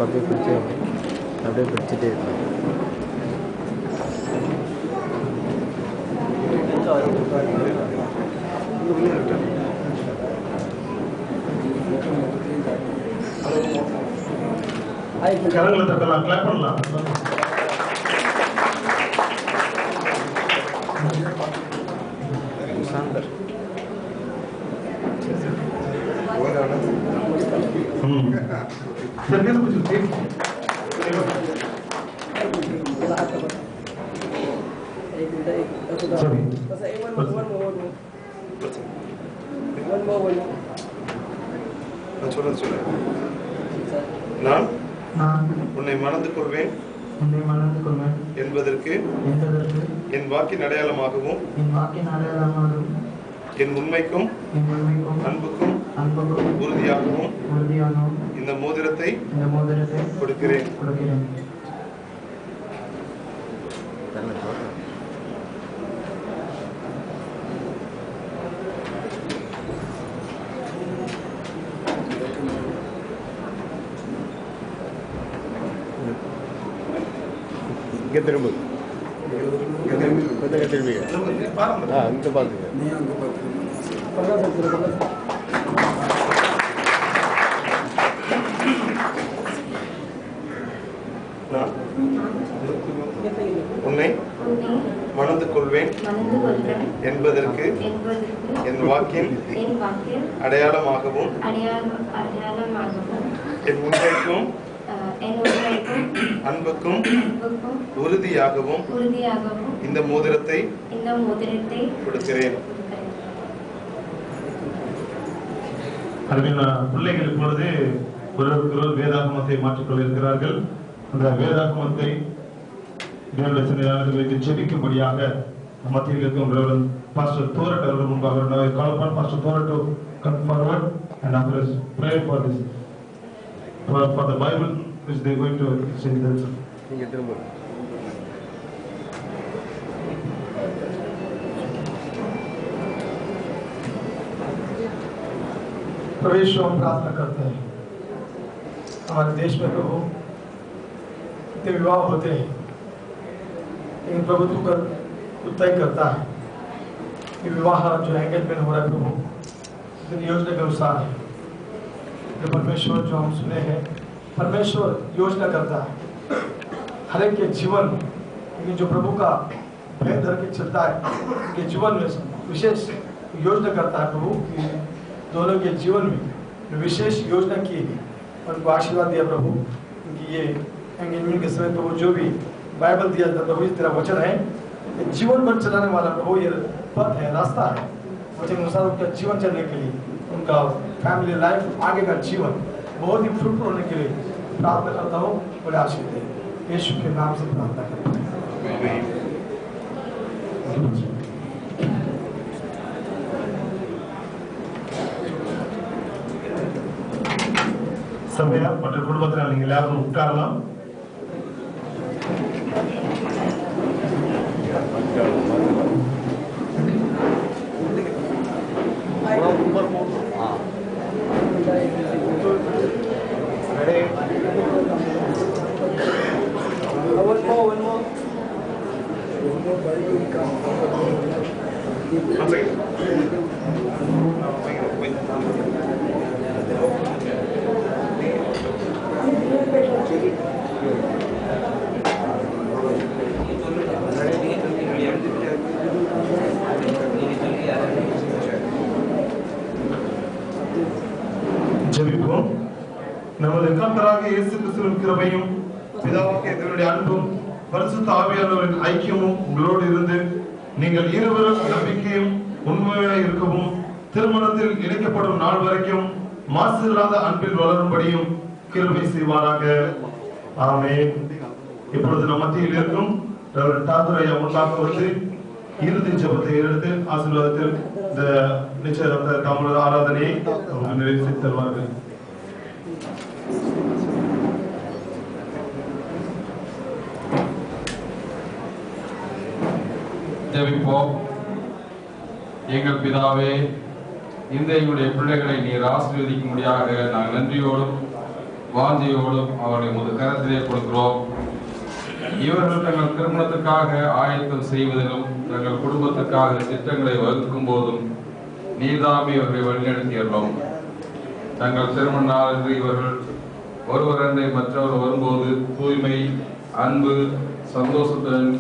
அப்படியே பிடிச்சி அப்படியே பிடிச்சிட்டே இருக்கலாம். கரங்களை தட்டலாம், கிளாப் பண்ணலாம். சாந்தர் நான் உன்னை மணந்து கொள்வேன் என்பதற்கு என் வாக்கின் அடையாளமாகவும் என் உண்மைக்கும் அன்புக்கும் உறுதியாகவும் இந்த மோதிரத்தை கொடுக்கிறேன். இங்கே திரும்ப திரும்பி அங்கே பார்த்துங்க. நான் உன்னை மணந்து கொள்வேன் என்பதற்கு என் வாக்கின் அடையாளமாகவும் என் உண்மைக்கும் அன்புக்கும் உறுதியாகவும் இந்த மோதிரத்தை கொடுக்கிறேன். அருமையான பிள்ளைகள் இப்பொழுது ஒரு வேதாகமத்தை மாற்றிக்கொள்ள இருக்கிறார்கள். அந்த வேதாகமத்தை வைத்து ஜெபிக்கும்படியாக மத்தியில் இருக்கும் பாஸ்டர் தோரட் அவர்கள் முன்பாக call upon Pastor Thorat to come forward and offer us prayer for this for the Bible which they are going to say that. இங்கே திரும்ப प्रवेश हम प्रार्थना करते हैं। हमारे देश में प्रभु इतने विवाह होते हैं, लेकिन प्रभु तू तय करता है कि विवाह जो एंगेजमेंट हो रहा है प्रभु इतनी योजना के अनुसार है। जो परमेश्वर जो हम सुने हैं, परमेश्वर योजना करता है हर एक के जीवन, लेकिन जो प्रभु का भय धर के चलता है उनके जीवन में विशेष योजना करता है प्रभु कि दोनों के जीवन में विशेष योजना की है। उनको आशीर्वाद दिया प्रभु, क्योंकि ये एंगेजमेंट के समय प्रभु जो भी बाइबल दिया था प्रभु, तेरा वचन है जीवन भर चलाने वाला प्रभु, ये पथ है, रास्ता है वचन अनुसार उनका जीवन चलने के लिए, उनका फैमिली लाइफ आगे का जीवन बहुत ही फ्रूटफुल होने के लिए प्रार्थना करता हूँ। बड़े आशीर्वाद दें, यीशु के नाम से प्रार्थना करता हूँ। சபையா மற்ற குடும்பத்தினர் நீங்கள் எல்லாரும் உட்காரலாம். ஜெபிப்போம். நமது கர்த்தராகிய இயேசு கிறிஸ்துவின் கிருபையும் பிதாவாகிய தேவனுடைய அன்பும் பரிசுத்த ஆவியானவரின் ஐக்கியமும் உங்களோடு இருந்து நீங்கள் இருவரும் நம்பிக்கையும் உண்மையாய் இருக்கவும் திருமணத்தில் இணைக்கப்படும் நாள் வரைக்கும் மாசு இல்லாத அன்பில் வளரும்படியும் கிருபை செய்வாராக. ஆமென். இப்பொழுது நம் மத்தியில் இருக்கும் தாதுரையா முன்பாக வந்து இறுதி ஜெபத்தை எடுத்து ஆசீர்வாதத்தில் இந்த நிச்சயதார்த்த காமல ஆராதனையை நிறைவு செய்து தருவார்கள். ஜெபிப்போம். எங்கள் பிதாவே, இந்த எங்களுடைய பிள்ளைகளை நீர் ஆசீர்வதிக்கும்படியாக நாங்கள் நன்றியோடும் வாஞ்சியோடும் அவருடைய கரத்திலே கொடுக்கிறோம். இவர்கள் தங்கள் திருமணத்துக்காக ஆயத்தம் செய்வதிலும் தங்கள் குடும்பத்துக்காக திட்டங்களை வகுக்கும் போதும் நீதாமே இவர்களை வழிநடத்தியுள்ளோம். தங்கள் திருமண நாளன்று இவர்கள் ஒருவரண்டை மற்றவர் வரும்போது தூய்மை, அன்பு, சந்தோஷத்துடன்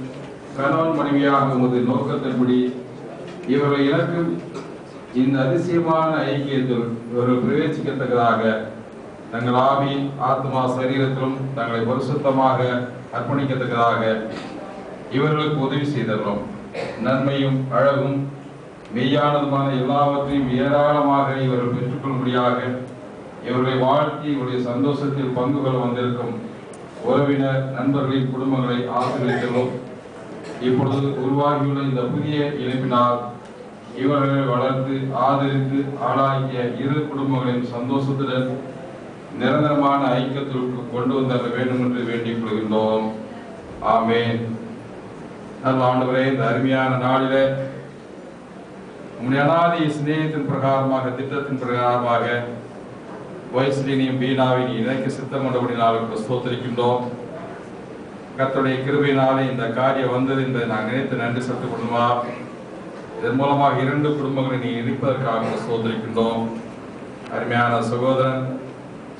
கணவன் மனைவியாக உமது நோக்கத்தின்படி இவர்களை இழக்கும் இந்த அதிசயமான ஐக்கியத்தில் இவர்கள் பிரவேசிக்கத்தக்கதாக தங்கள் ஆவி, ஆத்மா, சரீரத்திலும் தங்களை பரிசுத்தமாக அர்ப்பணிக்கத்தக்கதாக இவர்களுக்கு உதவி செய்துள்ளோம். நன்மையும் அழகும் மெய்யானதுமான எல்லாவற்றையும் ஏராளமாக இவர்கள் பெற்றுக்கொள்ளும்படியாக இவர்களை வாழ்த்தி இவருடைய சந்தோஷத்தில் பங்கு கொள்ள வந்திருக்கும் உறவினர், நண்பர்களின் குடும்பங்களை ஆசீர்வதிக்கிறோம். இப்பொழுது உருவாகியுள்ள இந்த புதிய இணைப்பினால் இவர்களை வளர்த்து ஆதரித்து ஆளாக்கிய இரு குடும்பங்களின் சந்தோஷத்துடன் நிரந்தரமான ஐக்கியத்திற்கு கொண்டு வந்தர வேண்டும் என்று வேண்டிக் கொள்கின்றோம். ஆமேன். நல்ல ஆண்டவரே, இந்த அருமையான நாளிலே உம்முடைய அநாதி சிநேகத்தின் பிரகாரமாக, திட்டத்தின் பிரகாரமாக வைஸ்லினியும் பீனாவின் இணைக்க சித்தம் கொண்டபடினாலும் ஸ்தோத்திரிக்கின்றோம். கர்த்தருடைய கிருபையினாலே இந்த காரியம் வந்தது என்பதை நான் நினைத்து நன்றி செலுத்திக் கொள்ளுமா. இதன் மூலமாக இரண்டு குடும்பங்களை நீ இணைப்பதற்காக ஸ்தோத்திரிக்கின்றோம். அருமையான சகோதரன்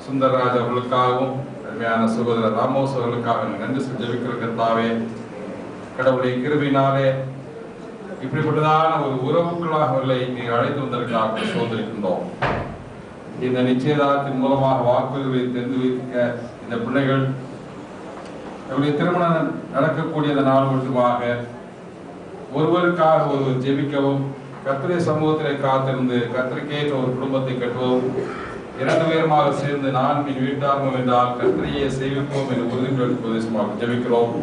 சுந்தரராஜ் அவர்களுக்காகவும் அருமையான சகோதரர் ராமோஸ் அவர்களுக்காக நன்றி ஜெபிக்கிற கர்த்தாவே, கடவுளுடைய கிருபையினாலே இப்படிப்பட்டதான ஒரு உறவுக்குள்ளாக அவர்களை நீர் அழைத்து வந்ததற்காக சோதரிக்கின்றோம். இந்த நிச்சயதாரத்தின் மூலமாக வாக்குறுதிகளை தெரிந்து வைக்க இந்த பிள்ளைகள் அவருடைய திருமணம் நடக்கக்கூடிய அந்த நாள் மட்டுமாக ஒருவருக்காக ஒருவர் ஜெபிக்கவும், கர்த்தருடைய சமூகத்திலே காத்திருந்து கர்த்தருக்கேற்ற ஒரு குடும்பத்தை கட்டுவோம். இரண்டு பேருமாக சேர்ந்து நான் என் வீட்டார்மம் என்றால் கர்த்தரையே சேவிப்போம் என்று உறுதிப்படுத்தி ஜெபிக்கிறோம்.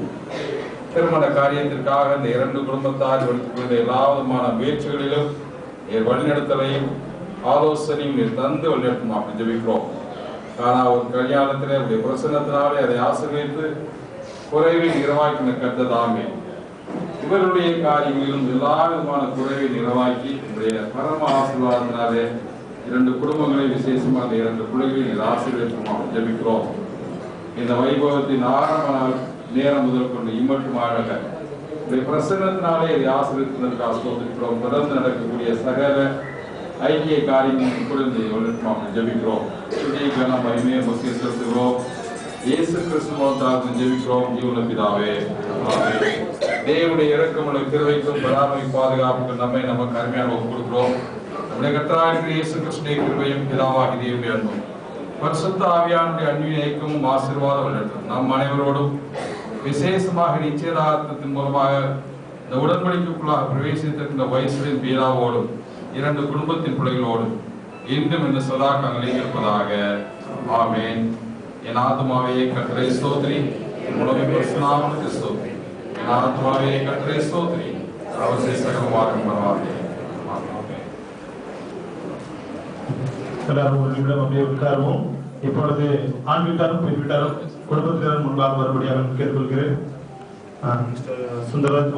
திருமண காரியத்திற்காக இந்த இரண்டு குடும்பத்தார் எடுத்துக்கொண்ட எல்லா விதமான முயற்சிகளிலும் வழிநடத்தலையும் ஆலோசனையும் தந்து வழிநடத்துமாக ஜெபிக்கிறோம். ஆனால் ஒரு கல்யாணத்திலே அவருடைய பிரசன்னத்தினாலே அதை ஆசீர்வதித்து குறைவை நிறைவாக்கின கர்த்ததாமே இவருடைய காரியங்களிலும் எல்லா விதமான குறைவை நிறைவாக்கி உடைய பரம ஆசீர்வாதத்தினாலே இரண்டு குடும்பங்களை விசேஷமாக இரண்டு பிள்ளைகளை ஆசீர்வதிமாக ஜெபிக்கிறோம். இந்த வைபவத்தின் ஆரம்ப நாள் நேரம் முதல் கொண்டு இம்மட்டுமாக பிரசன்னத்தினாலே இதை ஆசீர்வதிப்பதற்காக சோதிக்கிறோம். தொடர்ந்து நடக்கக்கூடிய சகல ஐக்கிய காரியங்கள் குறைந்து ஜெபிக்கிறோம். நாம் மகிமையை பற்றி செலுத்துகிறோம். இயேசு கிறிஸ்துவாக ஜெபிக்கிறோம். ஜீவன பிதாவே, தேவனுடைய இரக்கமுள்ள கிருபைக்கும் பராமரி பாதுகாப்புக்கும் நம்மை நமக்கு அருமையாக கொடுக்கிறோம். நம்முடைய கர்த்தராகிய இயேசு கிறிஸ்துவின் கிருபையும் பிதாவாகிய தேவனுடைய அன்பும் பரிசுத்த ஆவியானுடைய அன்பின் ஐக்கியமும் ஆசீர்வாதம் நடக்கும் நம் அனைவரோடும் விசேஷமாக நிச்சயதார்த்தத்தின் மூலமாக இந்த உடன்படிக்கைக்குள்ளாக பிரவேசித்திருக்கின்ற வயசுகளின் பீராவோடும் இரண்டு குடும்பத்தின் பிள்ளைகளோடும் இன்றும் இந்த சதா காலங்களில் இருப்பதாக. ஆமேன். என் ஆத்மாவே கர்த்தரை ஸ்தோத்திரி, என் உலகை பரிசுத்தமானவருக்கு ஸ்தோத்திரி. என் ஆத்மாவே கர்த்தரை ஸ்தோத்திரி, அவர் சகலமாக மறவாதே. எல்லாரும் ஒரு நிமிடம் அப்படியே உட்காருவோம். இப்பொழுது ஆண் வீட்டாரும் பெண் வீட்டாரும் குடும்பத்தினர் முன்பாக வரும்படியாக கேட்டுக்கொள்கிறேன். சுந்தரராஜ்